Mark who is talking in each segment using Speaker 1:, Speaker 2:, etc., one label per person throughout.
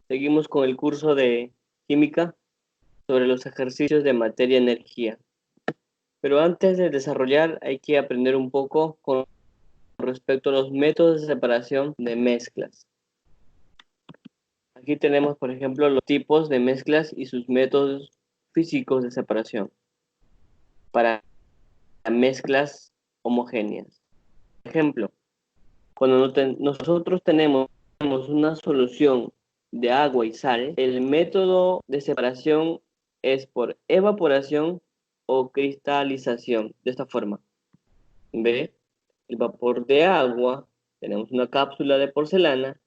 Speaker 1: Seguimos con el curso de química sobre los ejercicios de materia-energía. Pero antes de desarrollar hay que aprender un poco con respecto a los métodos de separación de mezclas. Aquí tenemos, por ejemplo, los tipos de mezclas y sus métodos físicos de separación para mezclas homogéneas. Por ejemplo, cuando nosotros tenemos una solución de agua y sal, el método de separación es por evaporación o cristalización. De esta forma, ¿ve? El vapor de agua, tenemos una cápsula de porcelana,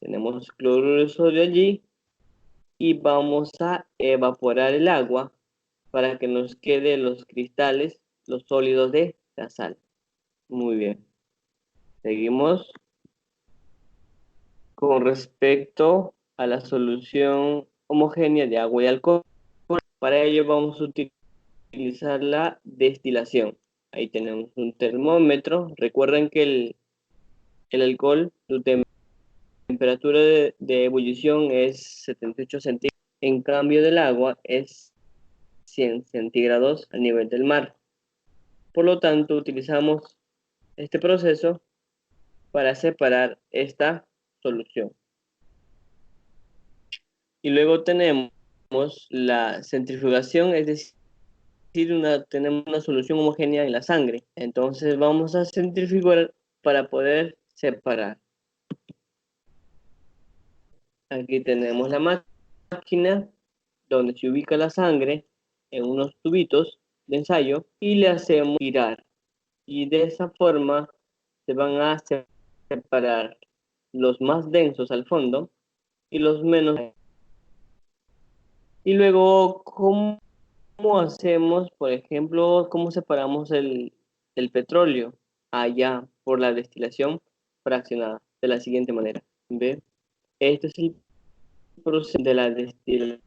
Speaker 1: tenemos cloruro de sodio allí y vamos a evaporar el agua para que nos queden los cristales, los sólidos de la sal. Muy bien. Seguimos con respecto a la solución homogénea de agua y alcohol. Para ello vamos a utilizar la destilación. Ahí tenemos un termómetro. Recuerden que el alcohol, su temperatura de ebullición es 78 centígrados. En cambio del agua es 100 centígrados a nivel del mar. Por lo tanto, utilizamos este proceso para separar esta solución. Y luego tenemos la centrifugación, es decir, tenemos una solución homogénea en la sangre. Entonces vamos a centrifugar para poder separar. Aquí tenemos la máquina donde se ubica la sangre en unos tubitos de ensayo y le hacemos girar. Y de esa forma se van a separar los más densos al fondo y los menos. Y luego, ¿cómo hacemos, por ejemplo, cómo separamos el petróleo allá por la destilación fraccionada? De la siguiente manera. ¿Ve? Este es el proceso de la destilación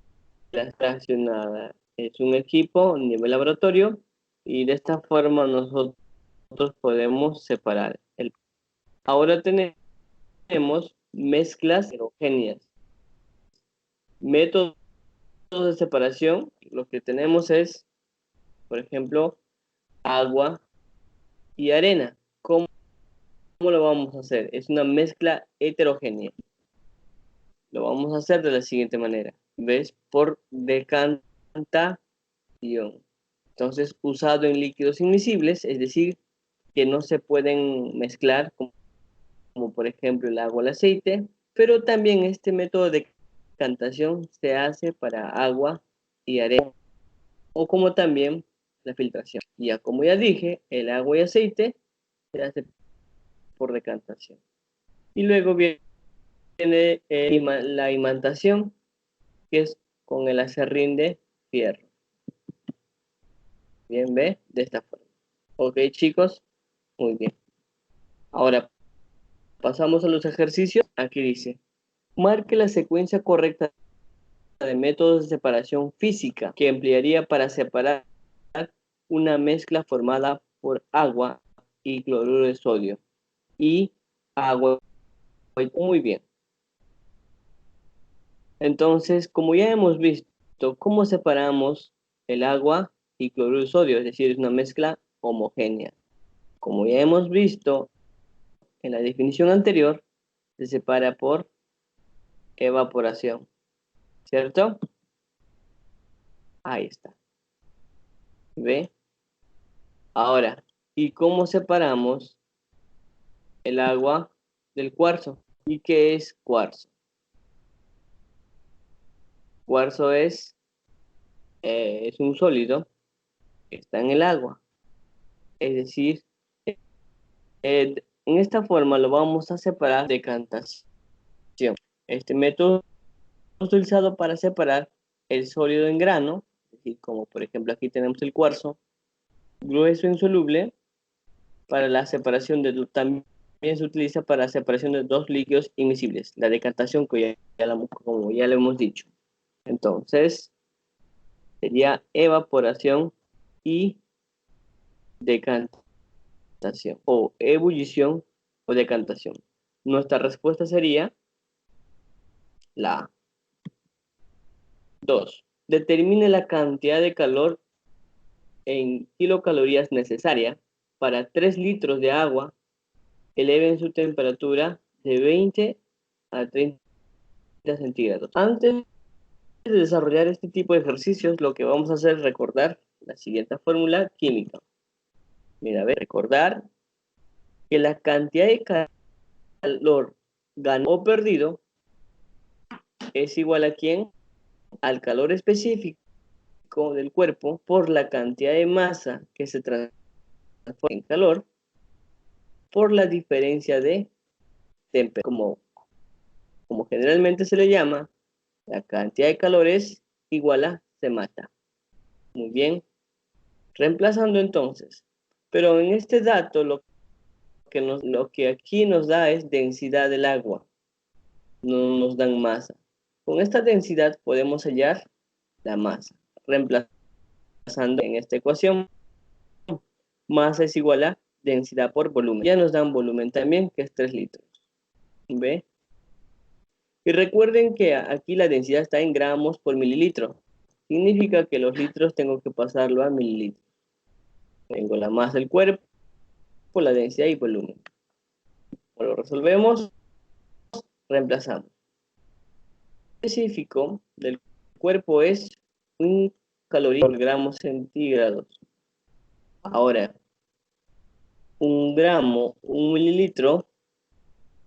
Speaker 1: fraccionada. Es un equipo a nivel laboratorio y de esta forma nosotros podemos separar. Ahora tenemos mezclas heterogéneas. Métodos de separación, lo que tenemos es, por ejemplo, agua y arena. ¿Cómo lo vamos a hacer? Es una mezcla heterogénea. Lo vamos a hacer de la siguiente manera. ¿Ves? Por decantación. Entonces, usado en líquidos inmiscibles, es decir, que no se pueden mezclar, como por ejemplo el agua o el aceite, pero también este método de decantación se hace para agua y arena, o como también la filtración. Ya como ya dije, el agua y aceite se hace por decantación. Y luego viene la imantación, que es con el aserrín de fierro. Bien, ve, de esta forma. Ok, chicos, muy bien. Ahora pasamos a los ejercicios. Aquí dice, marque la secuencia correcta de métodos de separación física que emplearía para separar una mezcla formada por agua y cloruro de sodio y agua. Muy bien. Entonces, como ya hemos visto, ¿cómo separamos el agua y cloruro de sodio? Es decir, es una mezcla homogénea. Como ya hemos visto en la definición anterior, se separa por evaporación, ¿cierto? Ahí está. ¿Ve? Ahora, ¿y cómo separamos el agua del cuarzo? ¿Y qué es cuarzo? Cuarzo es un sólido que está en el agua. Es decir, en esta forma lo vamos a separar de decantación. Este método es utilizado para separar el sólido en grano, es decir, como por ejemplo aquí tenemos el cuarzo, grueso insoluble, para la separación también se utiliza para la separación de dos líquidos inmiscibles, la decantación, como ya lo hemos dicho. Entonces, sería evaporación y decantación, o ebullición o decantación. Nuestra respuesta sería la A. 2. Determine la cantidad de calor en kilocalorías necesaria para 3 litros de agua. Eleven su temperatura de 20 a 30 centígrados. Antes de desarrollar este tipo de ejercicios, lo que vamos a hacer es recordar la siguiente fórmula química. Mira, a ver, recordar que la cantidad de calor ganado o perdido es igual a ¿quién? Al calor específico del cuerpo por la cantidad de masa que se transforma en calor por la diferencia de temperatura. Como generalmente se le llama, la cantidad de calor es igual a C mata. Muy bien. Reemplazando entonces. Pero en este dato lo que aquí nos da es densidad del agua. No nos dan masa. Con esta densidad podemos hallar la masa. Reemplazando en esta ecuación, masa es igual a densidad por volumen. Ya nos dan volumen también, que es 3 litros. ¿Ve? Y recuerden que aquí la densidad está en gramos por mililitro. Significa que los litros tengo que pasarlo a mililitros. Tengo la masa del cuerpo, la densidad y volumen. Lo resolvemos, reemplazamos. El específico del cuerpo es 1 caloría por gramos centígrados. Ahora, 1 gramo, 1 mililitro.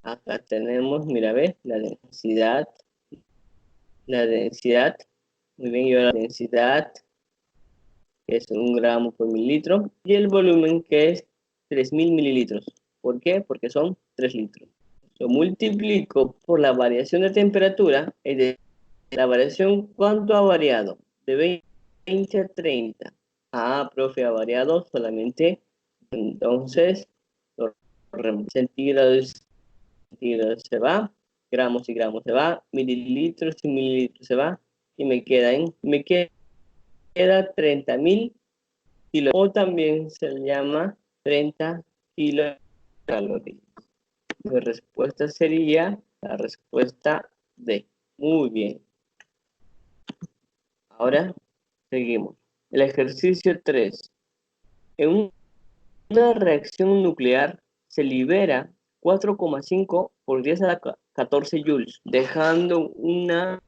Speaker 1: Acá tenemos, mira, ¿ves? La densidad. Muy bien, y ahora la densidad, que es 1 gramo por mililitro. Y el volumen, que es 3000 mililitros. ¿Por qué? Porque son 3 litros. Lo multiplico por la variación de temperatura. Es decir, la variación, ¿cuánto ha variado? De 20 a 30. Ah, profe, ha variado solamente. Entonces, centígrados se va, gramos y gramos se va, mililitros y mililitros se va, y me queda 30.000 kilos, o también se le llama 30 kilocalorías. Mi respuesta sería la respuesta D. Muy bien. Ahora seguimos. El ejercicio 3. En una reacción nuclear se libera 4,5 por 10 a la 14 joules, dejando una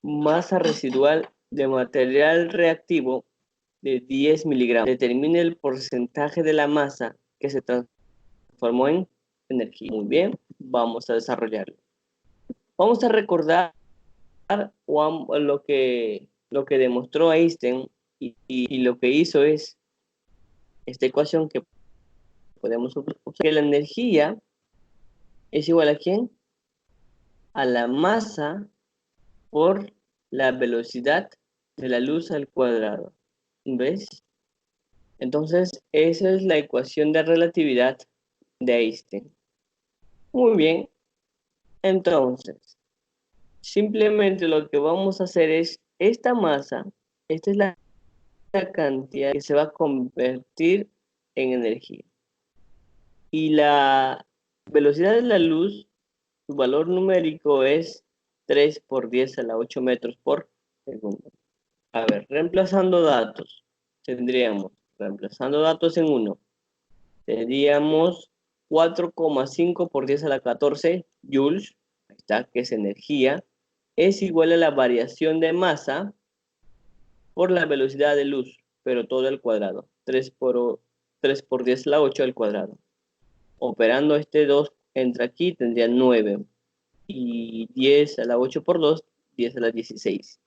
Speaker 1: masa residual de material reactivo de 10 miligramos. Determine el porcentaje de la masa que se transformó en energía. Muy bien, vamos a desarrollarlo. Vamos a recordar lo que demostró Einstein y lo que hizo es esta ecuación que podemos observar, que la energía es igual a ¿quién? A la masa por la velocidad de la luz al cuadrado. ¿Ves? Entonces, esa es la ecuación de relatividad de Einstein. Muy bien. Entonces, simplemente lo que vamos a hacer es esta masa, esta es la cantidad que se va a convertir en energía. Y la velocidad de la luz, su valor numérico es 3 por 10 a la 8 metros por segundo. A ver, reemplazando datos, reemplazando datos en 1, tendríamos 4,5 por 10 a la 14 joules, ahí está, que es energía, es igual a la variación de masa por la velocidad de luz, pero todo al cuadrado, 3 por 10 a la 8 al cuadrado. Operando este 2 entre aquí tendría 9, y 10 a la 8 por 2, 10 a la 16.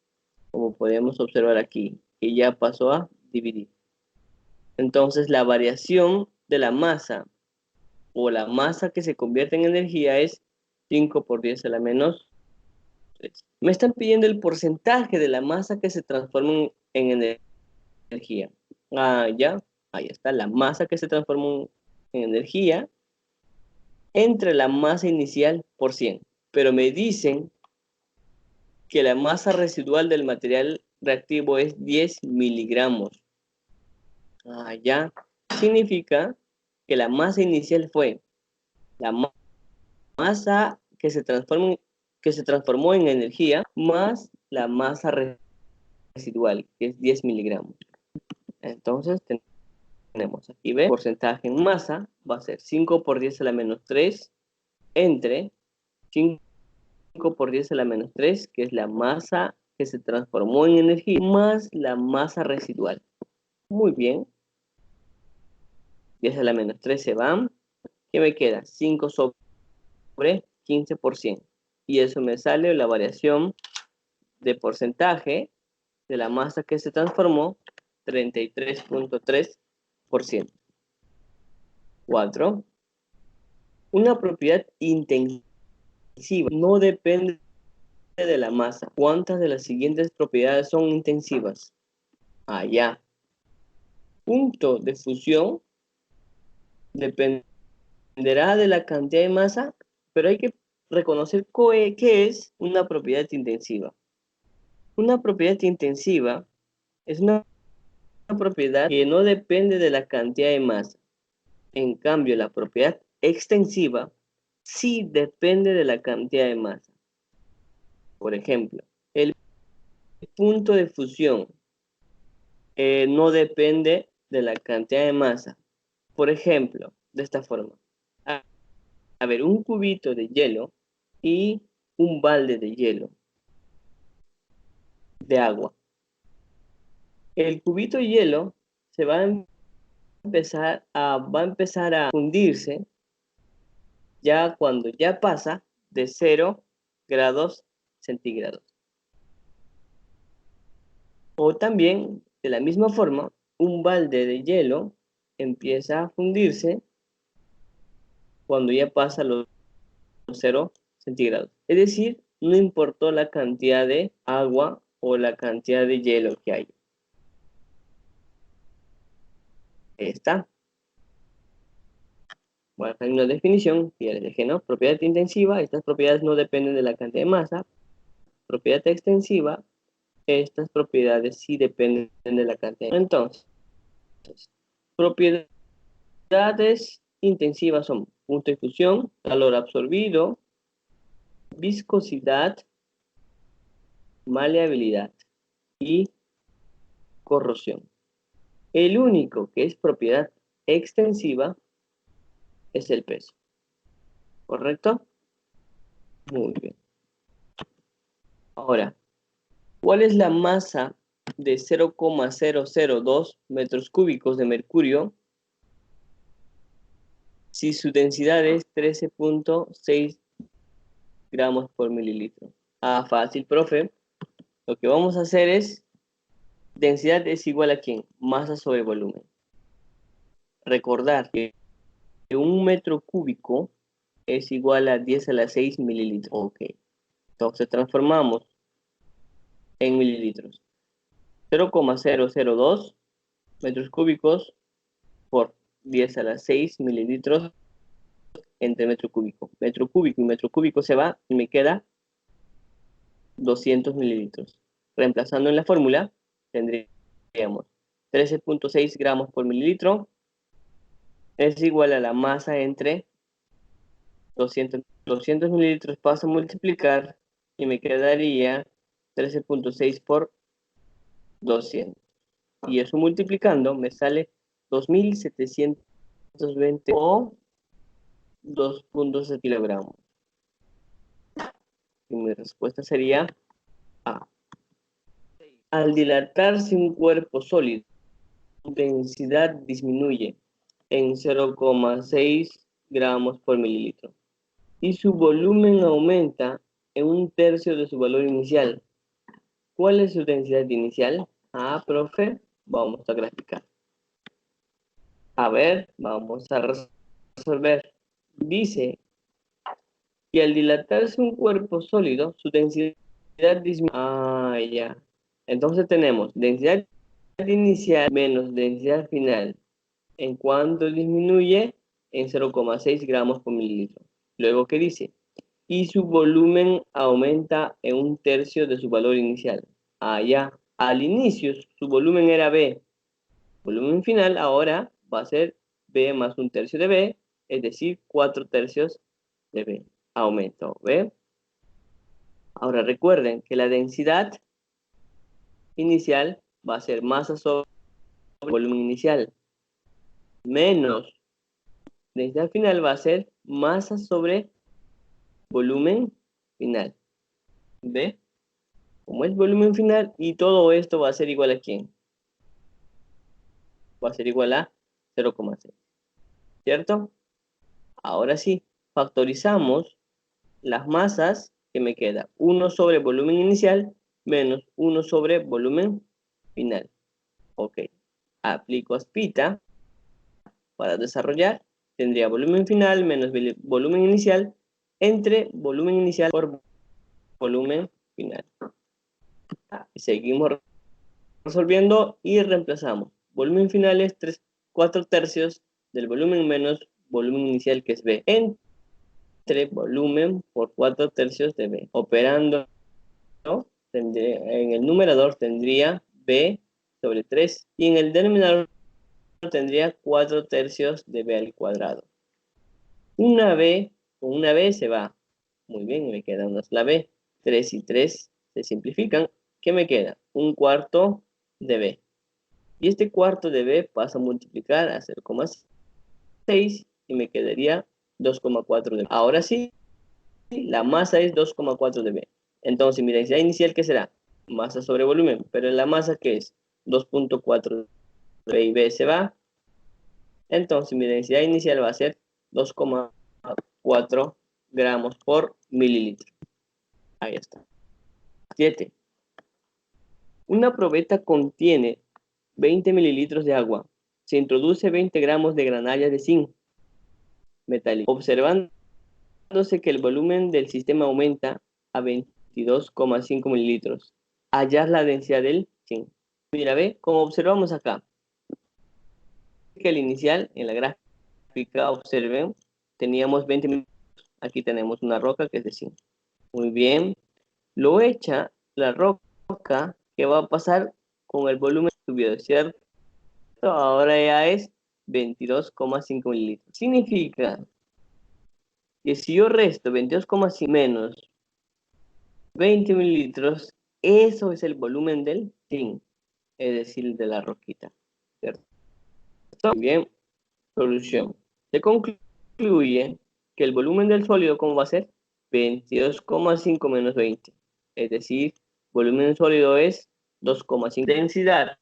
Speaker 1: Como podemos observar aquí, que ya pasó a dividir. Entonces la variación de la masa o la masa que se convierte en energía es 5 por 10 a la menos 3. Me están pidiendo el porcentaje de la masa que se transforma en energía. Ya, ahí está, la masa que se transforma en energía entre la masa inicial por 100. Pero me dicen que la masa residual del material reactivo es 10 miligramos. Ya, significa que la masa inicial fue la masa que se transformó en energía más la masa residual, que es 10 miligramos. Entonces tenemos aquí, ¿ve? Porcentaje en masa va a ser 5 por 10 a la menos 3 entre 5 por 10 a la menos 3, que es la masa que se transformó en energía, más la masa residual. Muy bien. 10 a la menos 3 se van. ¿Qué me queda? 5 sobre 15%. Y eso me sale la variación de porcentaje de la masa que se transformó, 33.3%. 4. Una propiedad intensiva no depende de la masa. ¿Cuántas de las siguientes propiedades son intensivas? Ya. Punto de fusión dependerá de la cantidad de masa, pero hay que reconocer qué es una propiedad intensiva. Una propiedad intensiva es una propiedad que no depende de la cantidad de masa. En cambio, la propiedad extensiva sí depende de la cantidad de masa. Por ejemplo, el punto de fusión no depende de la cantidad de masa. Por ejemplo, de esta forma. A ver, un cubito de hielo y un balde de hielo, de agua. El cubito de hielo se va a empezar a fundirse ya cuando ya pasa de 0 grados centígrados. O también, de la misma forma, un balde de hielo empieza a fundirse cuando ya pasa los 0 centígrados. Es decir, no importó la cantidad de agua o la cantidad de hielo que hay. Ahí está. Bueno, acá hay una definición que ya les dejé, ¿no? Propiedad intensiva, estas propiedades no dependen de la cantidad de masa. Propiedad extensiva, estas propiedades sí dependen de la cantidad de masa. Entonces, propiedades intensivas son punto de fusión, calor absorbido, viscosidad, maleabilidad y corrosión. El único que es propiedad extensiva es el peso. ¿Correcto? Muy bien. Ahora, ¿cuál es la masa de 0,002 metros cúbicos de mercurio si su densidad es 13.6 gramos por mililitro? Fácil, profe. Lo que vamos a hacer es, densidad es igual a ¿quién? Masa sobre volumen. Recordar que un metro cúbico es igual a 10 a la 6 mililitros. Ok. Entonces transformamos en mililitros. 0,002 metros cúbicos por 10 a la 6 mililitros entre metro cúbico. Metro cúbico y metro cúbico se va y me queda 200 mililitros. Reemplazando en la fórmula, tendríamos 13.6 gramos por mililitro es igual a la masa entre 200. 200 mililitros paso a multiplicar y me quedaría 13.6 por 200. Y eso multiplicando me sale 2.720 o 2.7 kilogramos. Y mi respuesta sería A. Al dilatarse un cuerpo sólido, su densidad disminuye en 0,6 gramos por mililitro y su volumen aumenta en 1/3 de su valor inicial. ¿Cuál es su densidad inicial? Profe, vamos a graficar. A ver, vamos a resolver. Dice que al dilatarse un cuerpo sólido, su densidad disminuye. Ya. Entonces tenemos densidad inicial menos densidad final. ¿En cuánto disminuye? En 0,6 gramos por mililitro. Luego, ¿qué dice? Y su volumen aumenta en 1/3 de su valor inicial. Ya. Al inicio, su volumen era B. Volumen final ahora va a ser B más 1/3 de B, es decir, 4/3 de B. Aumento, ¿ve? Ahora recuerden que la densidad inicial va a ser masa sobre volumen inicial, menos densidad final va a ser masa sobre volumen final. ¿Ve? Como es volumen final y todo esto va a ser igual a ¿quién? Va a ser igual a 0,6. ¿Cierto? Ahora sí, factorizamos las masas que me queda. 1 sobre volumen inicial menos 1 sobre volumen final. Ok. Aplico aspita para desarrollar. Tendría volumen final menos volumen inicial entre volumen inicial por volumen final. Seguimos resolviendo y reemplazamos. Volumen final es 4 tercios del volumen menos volumen inicial, que es B, entre volumen por 4 tercios de B. Operando, en el numerador tendría B sobre 3 y en el denominador tendría 4 tercios de B al cuadrado. Una B con una B se va. Muy bien, me queda una sola B. 3 y 3 se simplifican. ¿Qué me queda? Un cuarto de B. Y este cuarto de B pasa a multiplicar a 0,6 y me quedaría 2,4 de B. Ahora sí, la masa es 2,4 de B. Entonces, mi densidad inicial, ¿qué será? Masa sobre volumen. Pero la masa, ¿qué es? 2,4 de B y B se va. Entonces, mi densidad inicial va a ser 2,4 gramos por mililitro. Ahí está. 7. Una probeta contiene 20 mililitros de agua. Se introduce 20 gramos de granallas de zinc metálico, observándose que el volumen del sistema aumenta a 22,5 mililitros. Hallar la densidad del zinc. Mira, ve, como observamos acá, que el inicial, en la gráfica, observen, teníamos 20 mililitros. Aquí tenemos una roca que es de zinc. Muy bien. Lo echa la roca, que va a pasar con el volumen subido, ¿cierto? Ahora ya es 22,5 mililitros. Significa que si yo resto 22,5 menos 20 mililitros, eso es el volumen del zinc, es decir, de la roquita, ¿cierto? Bien, solución. Se concluye que el volumen del sólido, ¿cómo va a ser? 22,5 menos 20. Es decir, volumen sólido es 2,5. Densidad,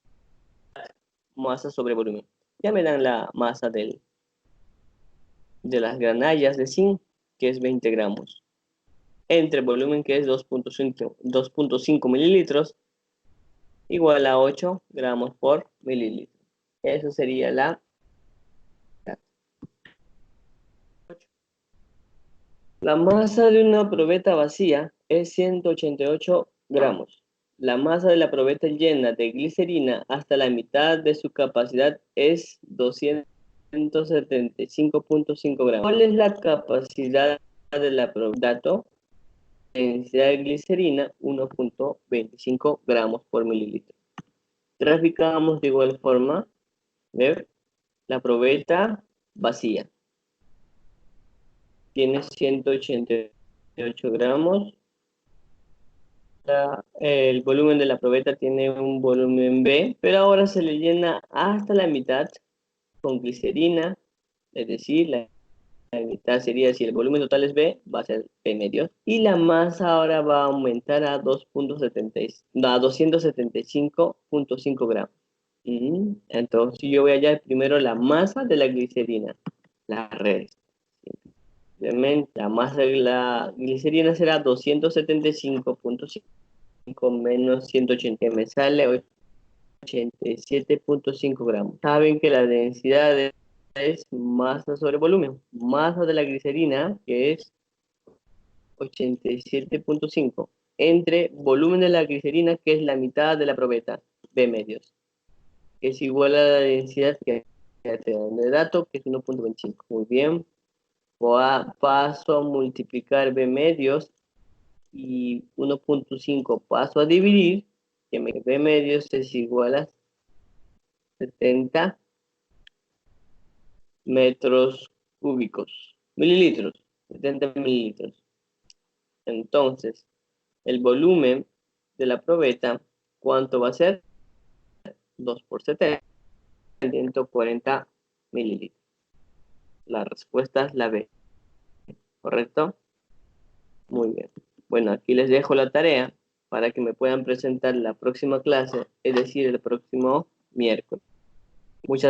Speaker 1: masa sobre volumen. Ya me dan la masa de las granallas de zinc, que es 20 gramos. Entre volumen, que es 2,5 mililitros, igual a 8 gramos por mililitro. Eso sería la masa de una probeta vacía es 188 gramos. La masa de la probeta llena de glicerina hasta la mitad de su capacidad es 275,5 gramos. ¿Cuál es la capacidad de la probeta? Densidad de glicerina 1,25 gramos por mililitro. Graficamos de igual forma, ¿ver? La probeta vacía tiene 188 gramos. El volumen de la probeta tiene un volumen B, pero ahora se le llena hasta la mitad con glicerina, es decir, la mitad sería, si el volumen total es B, va a ser B medios. Y la masa ahora va a aumentar a 275,5 gramos. Entonces yo voy a hallar primero la masa de la glicerina. La red. Simplemente la masa de la glicerina será 275,5 menos 180. Me sale 87,5 gramos. Saben que la densidad es masa sobre volumen. Masa de la glicerina, que es 87,5, entre volumen de la glicerina, que es la mitad de la probeta, B medios, que es igual a la densidad que te dan de dato, que es 1,25. Muy bien. Paso a multiplicar B medios y 1,5 paso a dividir, que B medios es igual a 70 metros cúbicos, mililitros, 70 mililitros. Entonces, el volumen de la probeta, ¿cuánto va a ser? 2 por 70, 140 mililitros. La respuesta es la B, ¿correcto? Muy bien. Bueno, aquí les dejo la tarea para que me puedan presentar la próxima clase, es decir, el próximo miércoles. Muchas gracias.